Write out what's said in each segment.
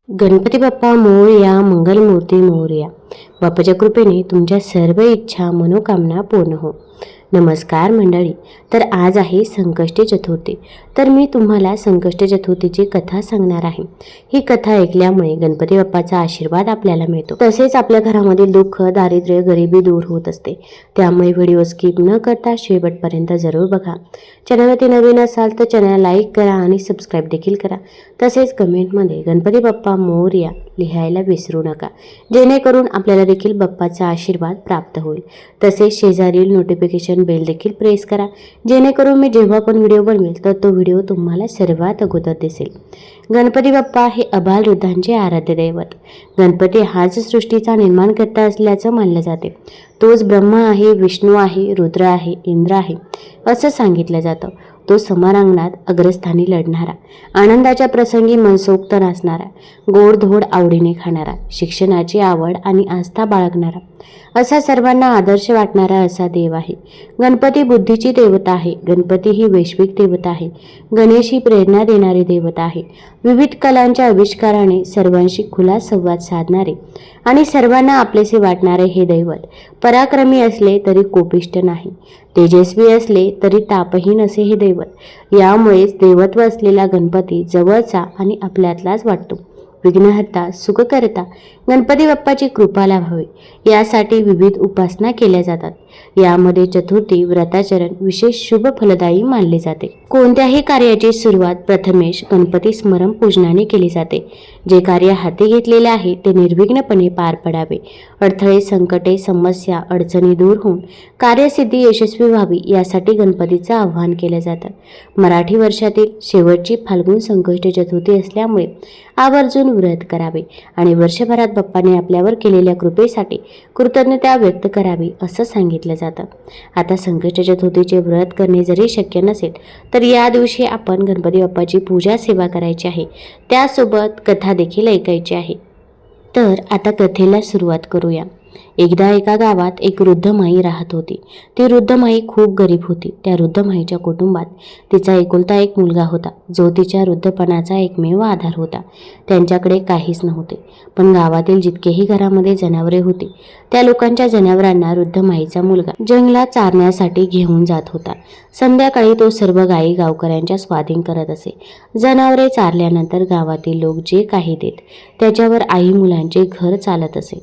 गणपती बाप्पा मोरया, मंगलमूर्ती मोरया. बाप्पाच्या कृपेने तुमच्या सर्व इच्छा मनोकामना पूर्ण हो. नमस्कार मंडळी. तर आज आहे संकष्टी चतुर्थी. तर मी तुम्हाला संकष्टी चतुर्थीची कथा सांगणार आहे. ही कथा ऐकल्यामुळे गणपती बाप्पाचा आशीर्वाद आपल्याला मिळतो. तसेच आपल्या घरामधील दुःख, दारिद्र्य, गरिबी दूर होत असते. त्यामुळे व्हिडिओ स्किप न करता शेवटपर्यंत जरूर बघा. चॅनलवरती नवीन असाल तर चॅनल लाईक करा आणि सबस्क्राईब देखील करा. तसेच कमेंटमध्ये गणपती बाप्पा मोरया लिहायला विसरू नका, जेणेकरून आपल्याला देखील बाप्पाचा आशीर्वाद प्राप्त होईल. तसेच शेजारील नोटिफिकेशन बेल देखील प्रेस करा, जेणेकरून मी जेव्हा पण व्हिडिओ बनवेल तर तो व्हिडिओ तुम्हाला सर्वात अगोदर दिसेल. गणपती बाप्पा हे आबालवृद्धांचे आराध्य दैवत. गणपती हाच सृष्टीचा निर्माणकर्ता असल्याचं मानलं जाते. तोच ब्रह्मा आहे, विष्णू आहे, रुद्र आहे, इंद्र आहे असं सांगितलं जातं. तो समारंगणात अग्रस्थानी लढणारा, आनंदाच्या प्रसंगी मनसोक्त नाचणारा, गोडधोड आवडीने खाणारा, शिक्षणाची आवड आणि आस्था बाळगणारा, असा सर्वांना आदर्श वाटणारा असा देव आहे. गणपती बुद्धीची देवता आहे. गणपती ही वैश्विक देवता आहे. गणेश ही प्रेरणा देणारी देवता आहे. विविध कलांच्या आविष्काराने सर्वांशी खुला संवाद साधणारे आणि सर्वांना आपलेसे वाटणारे हे दैवत पराक्रमी असले तरी कोपिष्ट नाही, तेजस्वी असले तरी तापहीन असे हे दैवत. यामुळेच देवत्व असलेला गणपती जवळचा आणि आपल्यातलाच वाटतो. विघ्नहर्ता, सुखकर्ता गणपती बाप्पाची कृपा लाभावी यासाठी विविध उपासना केल्या जातात. यामध्ये चतुर्थी व्रताचरण विशेष शुभ फलदायी मानले जाते. कोणत्याही कार्याची सुरुवात प्रथमेश गणपती स्मरण पूजनाने केली जाते. जे कार्य हाती घेतलेले आहे ते निर्विघ्नपणे पार पडावे. अडथळे, संकटे, समस्या, अडचणी दूर होऊन कार्यसिद्धी यशस्वी व्हावी यासाठी गणपतीचं आवाहन केलं जातं. मराठी वर्षातील शेवटची फाल्गुन संकष्ट चतुर्थी असल्यामुळे आवर्जून व्रत करावे आणि वर्षभरात बाप्पाने आपल्यावर केलेल्या कृपेसाठी कृतज्ञता व्यक्त करावी असं सांगितलं जातं. आता संकष्ट चतुर्थीचे व्रत करणे जरी शक्य नसेल तर या दिवशी आपण गणपती बाप्पाची पूजा सेवा करायची आहे. त्यासोबत कथा देखील ऐकायची आहे. तर आता कथेला सुरुवात करूया. एकदा एका गावात एक वृद्ध माई राहत होती. ती वृद्ध माई खूप गरीब होती. त्या वृद्ध माईच्या कुटुंबात तिचा एकुलता एक मुलगा होता, जो तिच्या वृद्धपणाचा एकमेव आधार होता. त्यांच्याकडे काहीच नव्हते, पण गावातील जितकेही घरामध्ये जनावरे होती त्या लोकांच्या जनावरांना वृद्ध माईचा मुलगा जंगलात चारण्यासाठी घेऊन जात होता. संध्याकाळी तो सर्व गायी गावकऱ्यांच्या स्वाधीन करत असे. जनावरे चारल्यानंतर गावातील लोक जे काही देत त्याच्यावर आई मुलांचे घर चालत असे.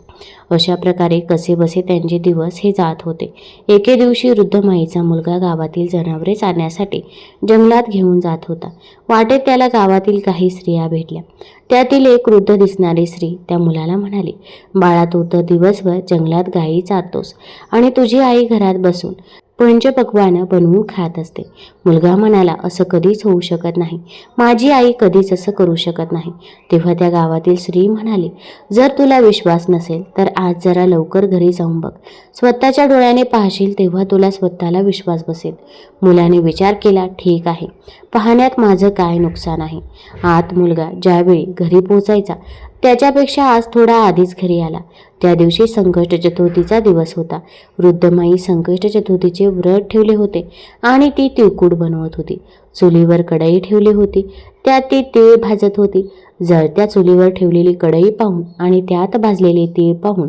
अशा प्रकारे कसेबसे त्यांचे दिवस हे जात होते. एके दिवशी वृद्ध माईचा मुलगा गावातील जनावरे चारण्यासाठी जंगलात घेऊन जात होता. वाटेत त्याला गावातील काही स्त्रिया भेटल्या. त्यातील एक वृद्ध दिसणारी स्त्री त्या मुलाला म्हणाली, बाळा, तू तर दिवसभर जंगलात गायी चारतोस आणि तुझी आई घरात बसून पंचपक्वान्न बनवून खात असते. मुलगा म्हणाला, असं कधीच होऊ शकत नाही. माझी आई कधीच असं करू शकत नाही. तेव्हा त्या गावातील स्त्री म्हणाली, जर तुला विश्वास नसेल तर आज जरा लवकर घरी जाऊन बघ. स्वतःच्या डोळ्याने पाहशील तेव्हा तुला स्वतःला विश्वास बसेल. मुलाने विचार केला, ठीक आहे, पाहण्यात माझं काय नुकसान आहे. आत मुलगा ज्यावेळी घरी पोहोचायचा त्याच्यापेक्षा आज थोडा आधीच घरी आला. त्या दिवशी संकष्ट चतुर्थीचा दिवस होता. वृद्ध माई संकष्ट चतुर्थीचे व्रत ठेवले होते आणि ती तिळकुट बनवत होती. चुलीवर कढई ठेवली होती, त्यात ती तीळ भाजत होती. जळत्या चुलीवर ठेवलेली कढई पाहून आणि त्यात भाजलेले तीळ पाहून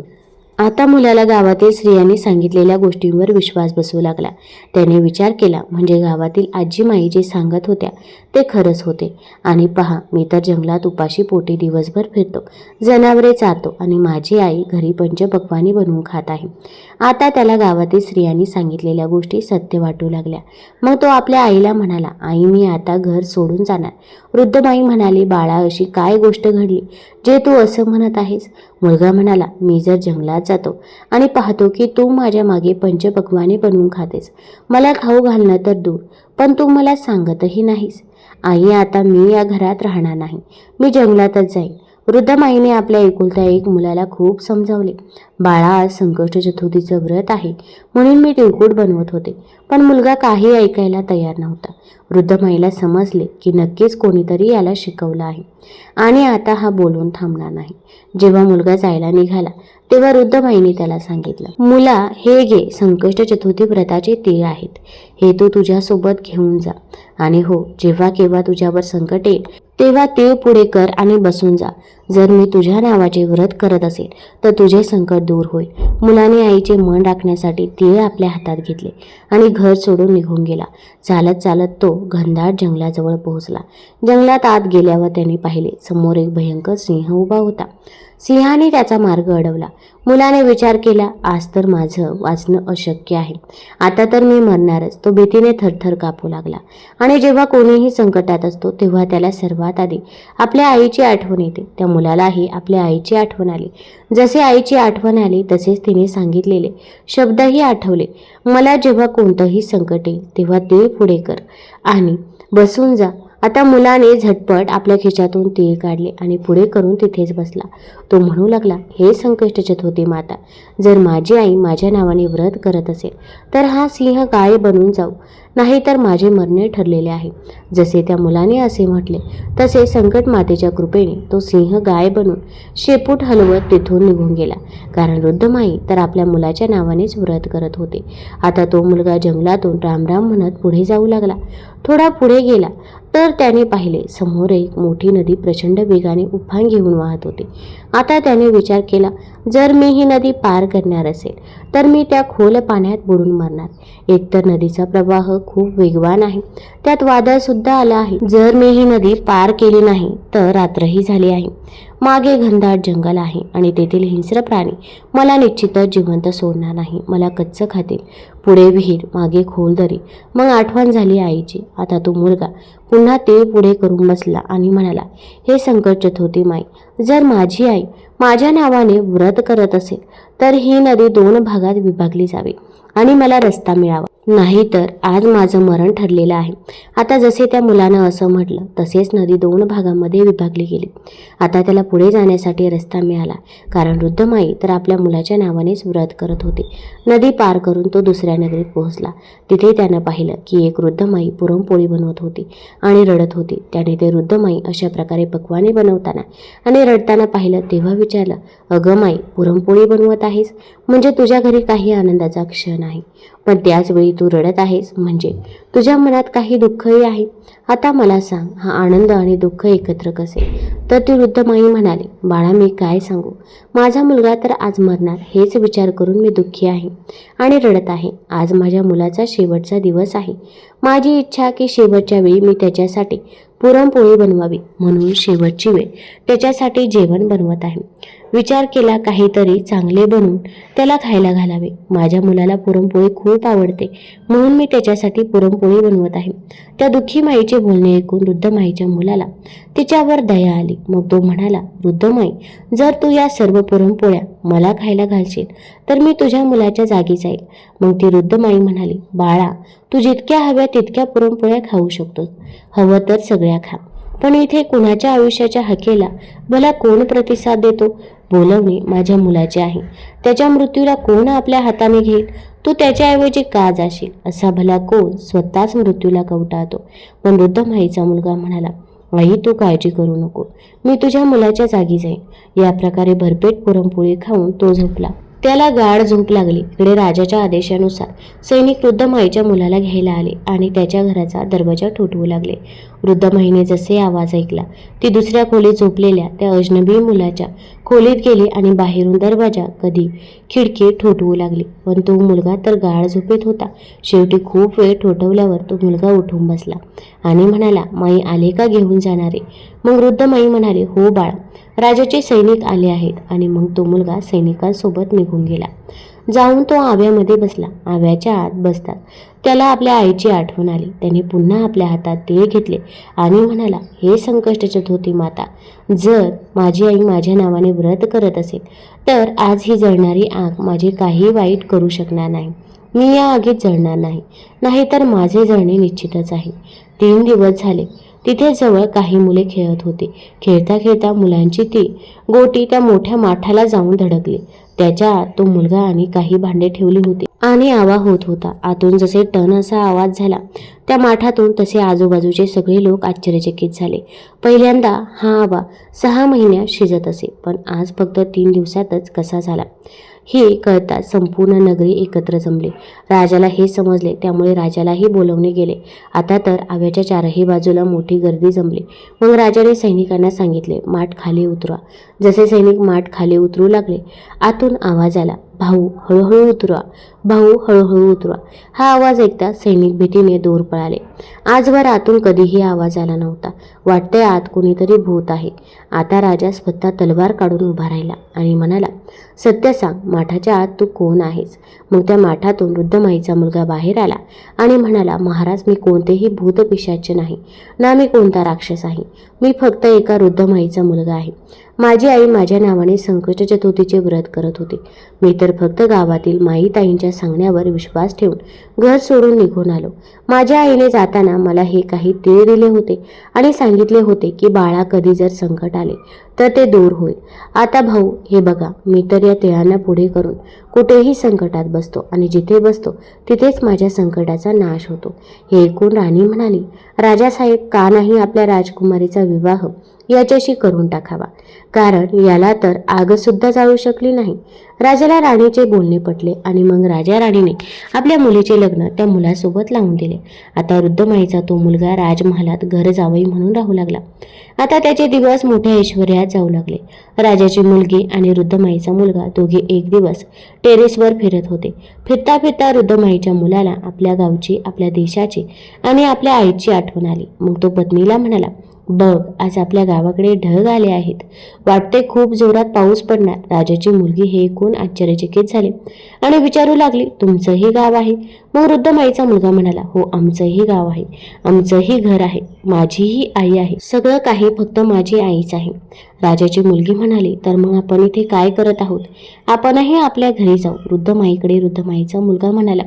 आता मुलाला गावातील स्त्रियांनी सांगितलेल्या गोष्टींवर विश्वास बसू लागला. त्याने विचार केला, म्हणजे गावातील आजी माई जे सांगत होत्या ते खरंच होते. आणि पहा, मी तर जंगलात उपाशी पोटी दिवसभर फिरतो, जनावरे चारतो आणि माझी आई घरी पंचपक्वान्ने बनवून खात आहे. आता त्याला गावातील स्त्रियांनी सांगितलेल्या गोष्टी सत्य वाटू लागल्या. मग तो आपल्या आईला म्हणाला, आई, मी आता घर सोडून जाणार. वृद्ध माई म्हणाली, बाळा, अशी काय गोष्ट घडली जे तू असं म्हणत आहेस? मुलगा म्हणाला, मी जर जंगलात जातो आणि पाहतो की तू माझ्या मागे पंचपक्वान्ने बनवून खातेस, मला खाऊ घालणं तर दूर, पण तू मला सांगतही नाहीस. आई, आता मी या घरात राहणार नाही, मी जंगलातच जाईन. वृद्ध माईने आपल्या एकुलत्या एक मुलाला खूप समजावले. बाळा, आज संकष्ट चतुर्थीचं व्रत आहे म्हणून मी तिळकुट बनवत होते. पण मुलगा काही ऐकायला तयार नव्हता. वृद्ध माईला समजले की नक्कीच कोणीतरी याला शिकवलं आहे आणि आता हा बोलून थांबणार नाही. जेव्हा मुलगा जायला निघाला तेव्हा वृद्ध माईने त्याला सांगितलं, मुला, हे घे, संकष्ट चतुर्थी व्रताचे तीळ आहेत. हे तू तुझ्यासोबत घेऊन जा आणि हो, जेव्हा केव्हा तुझ्यावर संकट येईल तेव्हा तीळ पुढे कर आणि बसून जा. जर मी तुझ्या नावाचे व्रत करत असेल तर तुझे संकट दूर होईल. मुलाने आईचे मन राखण्यासाठी तीळ आपल्या हातात घेतले आणि घर सोडून निघून गेला. चालत चालत तो घनदाट जंगलाजवळ पोहोचला. जंगलात आत गेल्यावर त्याने पाहिले समोर एक भयंकर सिंह उभा होता. सिंहाने त्याचा मार्ग अडवला. मुलाने विचार केला, आज तर माझं वाचणं अशक्य आहे. आता तर मी मरणारच. तो भीतीने थरथर कापू लागला. आणि जेव्हा कोणीही संकटात असतो तेव्हा त्याला सर्वात आधी आपल्या आईची आठवण येते. त्या मुलालाही आपल्या आईची आठवण आली. जसे आईची आठवण आली तसेच तिने सांगितलेले शब्दही आठवले. मला जेव्हा कोणतंही संकट येईल तेव्हा ते पुढे कर आणि बसून जा. आता मुलाने झटपट आपल्या खिशातून तीळ काढले आणि पुढे करून तिथेच बसला. तो म्हणू लागला, हे संकष्ट चतुर्थी माता, जर माझी आई माझ्या नावाने व्रत करत असेल तर हा सिंह गाय बनून जाऊ, नाही तर माझे मरणे ठरलेले आहे. जसे त्या मुलाने असे म्हटले तसे संकट मातेच्या कृपेने तो सिंह गाय बनून शेपूट हलवत तिथून निघून गेला. कारण वृद्धमाई तर आपल्या मुलाच्या नावानेच व्रत करत होते. आता तो मुलगा जंगलातून रामराम म्हणत पुढे जाऊ लागला. थोडा पुढे गेला तर त्याने पाहिले समोर एक मोठी नदी प्रचंड वेगाने उफाण घेऊन वाहत होती. आता त्याने विचार केला, जर मी ही नदी पार करणार असेल तर मी त्या खोल पाण्यात बुडून मरणार. एकतर नदीचा प्रवाह खूप वेगवान आहे, त्यात वादळ सुद्धा आलं आहे. जर मी ही नदी पार केली नाही तर रात्रही झाली आहे. मागे घनदाट जंगल आहे आणि तेथील हिंस्र प्राणी मला निश्चितच जिवंत सोडणार नाही, मला कच्चं खातील. पुढे विहीर, मागे खोल दरी. मग आठवण झाली आईची. आता तो मुलगा पुन्हा ते पुढे करून बसला आणि म्हणाला, हे संकट चतुर्थी माई, जर माझी आई माझ्या नावाने व्रत करत असेल तर ही नदी 2 भागात विभागली जावी आणि मला रस्ता मिळावा, नाहीतर आज माझं मरण ठरलेलं आहे. आता जसे त्या मुलानं असं म्हटलं तसेच नदी 2 भागांमध्ये विभागली गेली. आता त्याला पुढे जाण्यासाठी रस्ता मिळाला. कारण वृद्धमाई तर आपल्या मुलाच्या नावानेच व्रत करत होती. नदी पार करून तो दुसऱ्या नगरीत पोहोचला. तिथे त्यानं पाहिलं की एक वृद्धमाई पुरणपोळी बनवत होती आणि रडत होती. त्याने ते वृद्धमाई अशा प्रकारे पक्वाने बनवताना आणि रडताना पाहिलं तेव्हा विचारलं, अगं माई, पुरणपोळी बनवत आहेस म्हणजे तुझ्या घरी काही आनंदाचा क्षण आहे, पण त्याचवेळी तू रडत आहेस म्हणजे तुझ्या मनात काही दुःखही आहे. आता मला सांग, हा आनंद आणि दुःख एकत्र कसे? तर ती वृद्धमाई म्हणाली, बाळा, मी काय सांगू, माझा मुलगा तर आज मरणार हेच विचार करून मी दुःखी आहे आणि रडत आहे. आज माझ्या मुलाचा शेवटचा दिवस आहे. माझी इच्छा की शेवटच्या वेळी मी त्याच्यासाठी पुरणपोळी बनवावी, म्हणून शेवटची वेळ त्याच्यासाठी जेवण बनवत आहे. विचार केला काहीतरी चांगले बनवून त्याला खायला घालावे. माझ्या मुलाला पुरणपोळी खूप आवडते म्हणून मी त्याच्यासाठी पुरणपोळी बनवत आहे. त्या दुःखी माईचे बोलणे ऐकून वृद्धमाईच्या मुलाला तिच्यावर दया आली. मग तो म्हणाला, वृद्धमाई, जर तू या सर्व पुरणपोळ्या मला खायला घालशील तर मी तुझ्या मुलाच्या जागी जाईल. मग ती वृद्धमाई म्हणाली, बाळा, तू जितक्या हव्या तितक्या पुरणपोळ्या खाऊ शकतोस, हवं तर सगळ्या खा. पण इथे कुणाच्या आयुष्याच्या हकेला भला कोण प्रतिसाद देतो? बोलवणे माझ्या मुलाचे आहे. त्याच्या मृत्यूला कोण आपल्या हाताने घेईल? तू त्याच्याऐवजी का जाशील? असा भला कोण स्वतःच मृत्यूला कवटाळतो? पण वृद्धमाईचा मुलगा म्हणाला, आई, तू काळजी करू नको, मी तुझ्या मुलाच्या जागी जाईन. या प्रकारे भरपेट पुरणपोळी खाऊन तो झोपला. त्याला गाढ झोप लागली. इकडे राजाच्या आदेशानुसार सैनिक वृद्धमाईच्या मुलाला घ्यायला आले आणि त्याच्या घराचा दरवाजा ठोठवू लागले. वृद्धमाईने जसे आवाज ऐकला ती दुसऱ्या खोलीत झोपलेल्या त्या अजनबी मुलाच्या खोलीत गेली आणि बाहेरून दरवाजा, कधी खिडकी ठोठवू लागली. पण तो मुलगा तर गाढ झोपेत होता. शेवटी खूप वेळ ठोठवल्यावर तो मुलगा उठून बसला आणि म्हणाला, माई आले का घेऊन जाणारे? मग वृद्धमाई म्हणाली, हो बाळा, राजाचे सैनिक आले आहेत. आणि मग तो मुलगा सैनिकांसोबत निघून गेला. जाऊन तो आव्यामध्ये बसला. आव्याच्या आत बसतात त्याला आपल्या आईची आठवण आली. त्याने पुन्हा आपल्या हातात तीळ घेतले आणि म्हणाला, हे संकष्ट चतुर्थी माता, जर माझी आई माझ्या नावाने व्रत करत असेल तर आज ही जळणारी आग माझे काही वाईट करू शकणार नाही. मी या आगीत जळणार नाही, नाहीतर माझे जळणे निश्चितच आहे. 3 दिवस झाले तिथे जवळ काही मुले खेळत होती. खेळता खेळता मुलांची ती गोटी त्या मोठ्या माठाला जाऊन धडकली. त्याच्या आत तो मुलगा आणि काही भांडे ठेवली होती आणि आवा होत होता. आतून जसे टन असा आवाज झाला त्या माठातून, तसे आजूबाजूचे सगळे लोक आश्चर्यचकित झाले. पहिल्यांदा हा आवा 6 महिन्यात शिजत असे, पण आज फक्त 3 दिवसातच कसा झाला? हे कळताच संपूर्ण नगरी एकत्र जमली. राजाला हे समजले, त्यामुळे राजालाही बोलवणे गेले. आता तर आव्याच्या चारही बाजूला मोठी गर्दी जमली. मग राजाने सैनिकांना सांगितले, माठ खाली उतरवा. जसे सैनिक माठ खाली उतरू लागले, आतून आवाज आला, भाऊ हळूहळू उतरवा, भाऊ हळूहळू उतरवा. हा आवाज ऐकता सैनिक भीतीने दूर पळाले. आजवर आतून कधीही आवाज आला नव्हता. वाटतंय आत कोणीतरी भूत आहे. आता राजा स्वतः तलवार काढून उभा राहिला आणि म्हणाला, सत्य सांग, माठाच्या आत तू कोण आहेस? मग त्या माठातून वृद्ध माईचा मुलगा बाहेर आला आणि म्हणाला, महाराज, मी कोणतेही भूत पिशाच नाही, ना मी कोणता राक्षस आहे. मी फक्त एका वृद्ध माईचा मुलगा आहे. माझी आई माझ्या नावाने संकष्ट चतुर्थीचे व्रत करत होती. मी तर फक्त गावातील माईताईंच्या सांगण्यावर विश्वास ठेवून घर सोडून निघून आलो. माझ्या आईने जाताना मला हे काही तीळ दिले होते आणि सांगितले होते की बाळा, कधी जर संकट आले तर ते दूर होईल. आता भाऊ, हे बघा, मी तर या तिळांना पुढे करून कुठेही संकटात बसतो आणि जिथे बसतो तिथेच माझ्या संकटाचा नाश होतो. हे ऐकून राणी म्हणाली, राजासाहेब, का नाही आपल्या राजकुमारीचा विवाह याच्याशी करून टाकावा, कारण याला तर आगसुद्धा जाळू शकली नाही. राजाला राणीचे बोलणे पटले आणि मग राजा राणीने आपल्या मुलीचे लग्न त्या मुलासोबत लावून दिले. आता वृद्ध माईचा तो मुलगा राजमहालात घर जावई म्हणून राहू लागला. आता त्याचे दिवस मोठ्या ऐश्वर्यात जाऊ लागले. राजाची मुलगी आणि वृद्ध माईचा मुलगा दोघे एक दिवस टेरेसवर फिरत होते. फिरता फिरता वृद्ध माईच्या मुलाला आपल्या गावची, आपल्या देशाची आणि आपल्या आईची आठवण आली. मग तो पत्नीला म्हणाला, बघ, आज आपल्या गावाकडे ढग आले आहेत. वाटते खूप जोरात पाऊस पडणार. राजाची मुलगी हे ऐकून आश्चर्यचकित झाली आणि विचारू लागली, तुमचंही गाव आहे? मग वृद्ध माईचा मुलगा म्हणाला, हो, आमचंही गाव आहे, आमचंही घर आहे, माझीही आई आहे, सगळं काही फक्त माझी आईच आहे. राजाची मुलगी म्हणाली, तर मग आपण इथे काय करत आहोत? आपणही आपल्या घरी जाऊ. वृद्ध माईकडे वृद्ध माईचा मुलगा म्हणाला,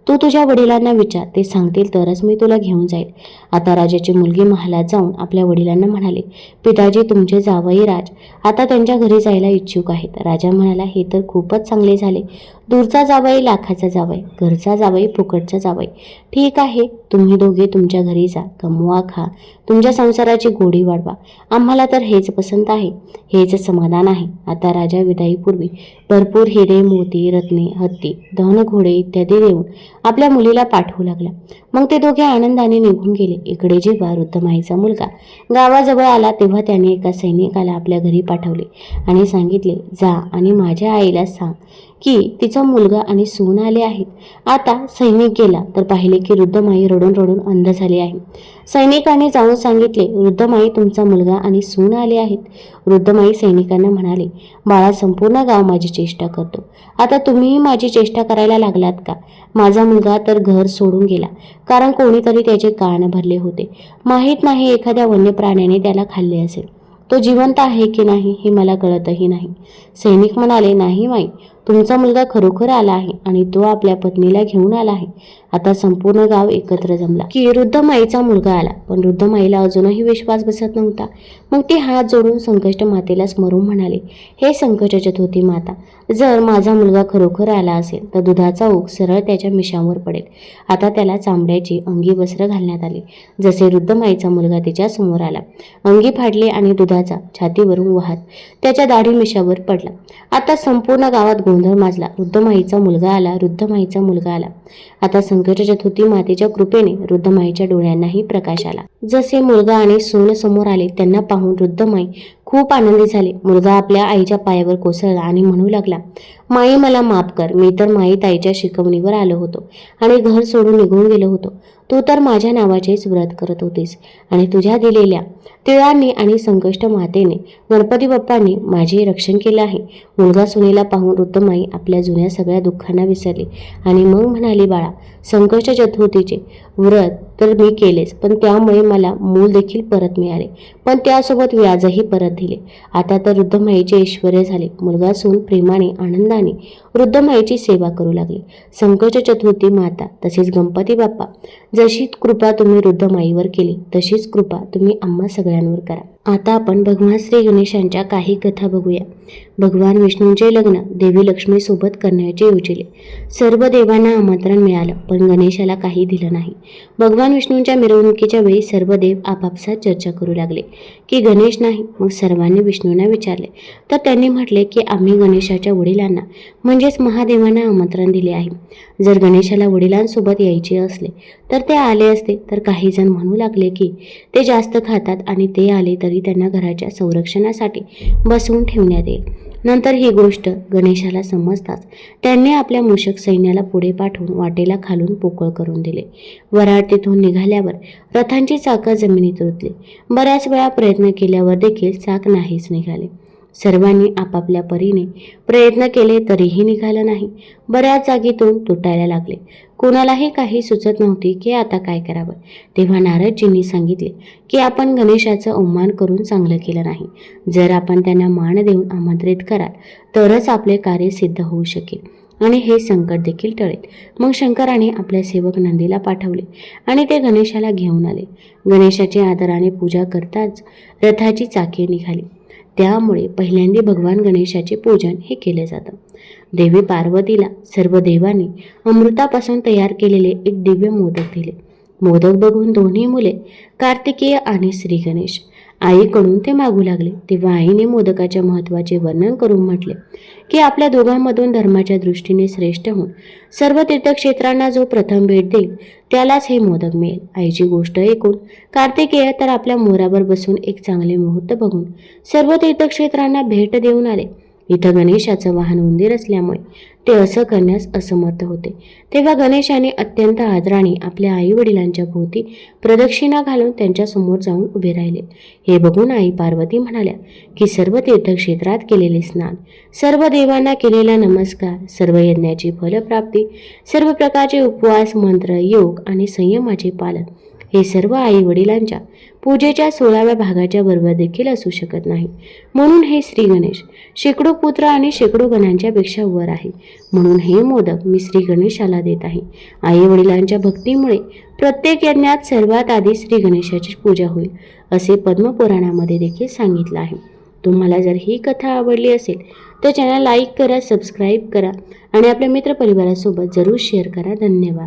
तू तुझ्या वडिलांना विचार, ते सांगतील तरच मी तुला घेऊन जाईल. आता राजाची मुलगी महालात जाऊन आपल्या वडिलांना म्हणाले, पिताजी, तुमचे जावई राज आता त्यांच्या घरी जायला इच्छुक आहेत. राजा म्हणाला, हे तर खूपच चांगले झाले. दूरचा जावई लाखाचा जावई, घरचा जावई फुकटचा जावई. ठीक आहे, तुम्ही दोघे तुमच्या घरी जा, कमवा, खा, तुमच्या संसाराची गोडी वाढवा. आम्हाला तर हेच पसंत आहे, हेच समाधान आहे. आता राजा विदाईपूर्वी भरपूर हिरे, मोती, रत्ने, हत्ती, धन, घोडे इत्यादी देऊन आपल्या मुलीला पाठवू लागला. मग ते दोघे आनंदाने निघून गेले. इकडे जेव्हा वृद्ध माईचा मुलगा गावाजवळ आला तेव्हा त्याने एका सैनिकाला आपल्या घरी पाठवले आणि सांगितले, जा आणि माझ्या आईला सांग की तिचा मुलगा आणि सून आले आहेत. आता सैनिक गेला तर पाहिले की वृद्ध माई रडून रडून अंध झाली आहे. सैनिकाने जाऊन सांगितले, वृद्ध माई, तुमचा मुलगा आणि सून आले आहेत. वृद्ध माई सैनिकांना म्हणाले, बाळा, संपूर्ण गाव माझी चेष्टा करतो. आता तुम्हीही माझी चेष्टा करायला लागलात का? माझा मुलगा तर घर सोडून गेला, कारण कोणीतरी त्याचे कान भरले होते. माहीत नाही, एखाद्या वन्य प्राण्याने त्याला खाल्ले असेल. तो जिवंत आहे की नाही हे मला कळतही नाही. सैनिक म्हणाले, नाही माई, तुमचा मुलगा खरोखर आला आहे आणि तो आपल्या पत्नीला घेऊन आला आहे. आता संपूर्ण गाव एकत्र जमला की वृद्ध माईचा मुलगा आला. पण वृद्ध माईला अजूनही विश्वास बसत नव्हता. मग ती हात जोडून संकष्ट मातेला स्मरून म्हणाले, हे संकष्ट चतुर्थी माता, जर माझा मुलगा खरोखर आला असेल तर दुधाचा ओघ सरळ त्याच्या मिशांवर पडेल. आता त्याला चांबड्याची अंगी वस्त्र घालण्यात आले. जसे वृद्ध माईचा मुलगा तिच्या समोर आला, अंगी फाडली आणि दुधाचा छातीवरून वाहत त्याच्या दाढी मिशावर पडला. आता संपूर्ण गावात गोंधळ माजला. वृद्ध माईचा मुलगा आला, वृद्ध माईचा मुलगा आला. आता संकष्ट चतुर्थी मातेच्या कृपेने वृद्ध माईच्या डोळ्यांनाही प्रकाश आला. जसे मुलगा आणि सून समोर आले त्यांना पाहून वृद्ध माई खूप आनंदी झाले. मुलगा आपल्या आईच्या पायावर कोसळला आणि म्हणू लागला, माई, मला माफ कर. मी तर माई ताईच्या शिकवणीवर आलो होतो आणि घर सोडून निघून गेलो होतो. तू तर माझ्या नावाचेच व्रत करत होतीस आणि तुझ्या दिलेल्या तिळांनी आणि संकष्ट मातेने, गणपती बाप्पांनी माझे रक्षण केले आहे. मुलगा सुनेला पाहून वृद्ध माई आपल्या जुन्या सगळ्या दुःखांना विसरली आणि मग म्हणाली, बाळा, संकष्ट चतुर्थीचे व्रत तर मी केलेच, पण त्यामुळे मला मूल देखील परत मिळाले, पण त्यासोबत व्याजही परत दिले. आता तर वृद्ध माईचे ऐश्वर्य झाले. मुलगा सून प्रेमाने, आनंदाने वृद्ध माईची सेवा करू लागले. संकष्ट चतुर्थी माता तसेच गणपती बाप्पा, जशी कृपा तुम्ही वृद्ध माईवर केली तशीच कृपा तुम्ही आम्हा सगळ्यांवर करा. आता आपण भगवान श्री गणेशांच्या काही कथा बघूया. भगवान विष्णूंचे लग्न देवी लक्ष्मीसोबत करण्याचे योजिले. सर्व देवांना आमंत्रण मिळालं, पण गणेशाला काही दिलं नाही. भगवान विष्णूंच्या मिरवणुकीच्या वेळी सर्व देव आपापसात चर्चा करू लागले की गणेश नाही. मग सर्वांनी विष्णूंना विचारले, तर त्यांनी म्हटले की आम्ही गणेशाच्या वडिलांना म्हणजेच महादेवांना आमंत्रण दिले आहे. जर गणेशाला वडिलांसोबत यायचे असले तर ते आले असते. तर काही जण म्हणू लागले की ते जास्त खातात आणि ते आले तरी त्यांना घराच्या संरक्षणासाठी बसवून ठेवण्यात येईल. नंतर ही गोष्ट गणेशाला समजताच त्यांनी आपल्या मूषक सैन्याला पुढे पाठवून वाटेला खालून पोकळ करून दिले. वऱ्हाड तिथून निघाल्यावर रथांची चाकं जमिनीत रुतली. बऱ्याच वेळा प्रयत्न केल्यावर देखील चाक नाहीच निघाले. सर्वांनी आपापल्या परीने प्रयत्न केले तरीही निघालं नाही. बऱ्याच जागीतून तुटायला लागले. कोणालाही काही सुचत नव्हती की आता काय करावं. तेव्हा नारदजींनी सांगितले की आपण गणेशाचा अवमान करून चांगलं केलं नाही. जर आपण त्यांना मान देऊन आमंत्रित कराल तरच आपले कार्य सिद्ध होऊ शकेल आणि हे संकट देखील टळेल. मग शंकराने आपल्या सेवक नंदीला पाठवले आणि ते गणेशाला घेऊन आले. गणेशाची आदराने पूजा करताच रथाची चाके निघाली. त्यामुळे पहिल्यांदा भगवान गणेशाचे पूजन हे केले जातं. देवी पार्वतीला सर्व देवांनी अमृतापासून तयार केलेले एक दिव्य मोदक दिले. मोदक बघून दोन्ही मुले कार्तिकेय आणि श्री गणेश आईकडून ते मागू लागले. तेव्हा आईने मोदकाच्या महत्त्वाचे वर्णन करून म्हटले की आपल्या दोघांमधून धर्माच्या दृष्टीने श्रेष्ठ होऊन सर्व तीर्थक्षेत्रांना जो प्रथम भेट देईल त्यालाच हे मोदक मिळेल. आईची गोष्ट ऐकून कार्तिकेय तर आपल्या मोरावर बसून एक चांगले मुहूर्त बघून सर्व तीर्थक्षेत्रांना भेट देऊन आले. इथं गणेशाचं वाहन उंदीर असल्यामुळे ते असं करण्यास असमर्थ होते. तेव्हा गणेशाने अत्यंत आदराने आपल्या आई वडिलांच्या भोवती प्रदक्षिणा घालून त्यांच्या समोर जाऊन उभे राहिले. हे बघून आई पार्वती म्हणाल्या की सर्व तीर्थक्षेत्रात केलेले स्नान, सर्व देवांना केलेला नमस्कार, सर्व यज्ञाची फलप्राप्ती, सर्व प्रकारचे उपवास, मंत्र, योग आणि संयमाचे पालन हे सर्व आई वडिलांच्या पूजेच्या 16व्या भागाच्या बरोबर देखील असू शकत नाही. म्हणून हे श्री गणेश शेकडो पुत्र आणि शेकडो गणांच्या पेक्षा वर आहे. म्हणून हे मोदक मी श्री गणेशाला देत आहे. आई वडिलांच्या भक्तीमुळे प्रत्येक यज्ञात सर्वात आधी श्री गणेशाची पूजा होईल असे पद्मपुराणामध्ये देखील सांगितलं आहे. तुम्हाला जर ही कथा आवडली असेल तर चॅनल लाईक करा, सबस्क्राईब करा आणि आपल्या मित्रपरिवारासोबत जरूर शेअर करा. धन्यवाद.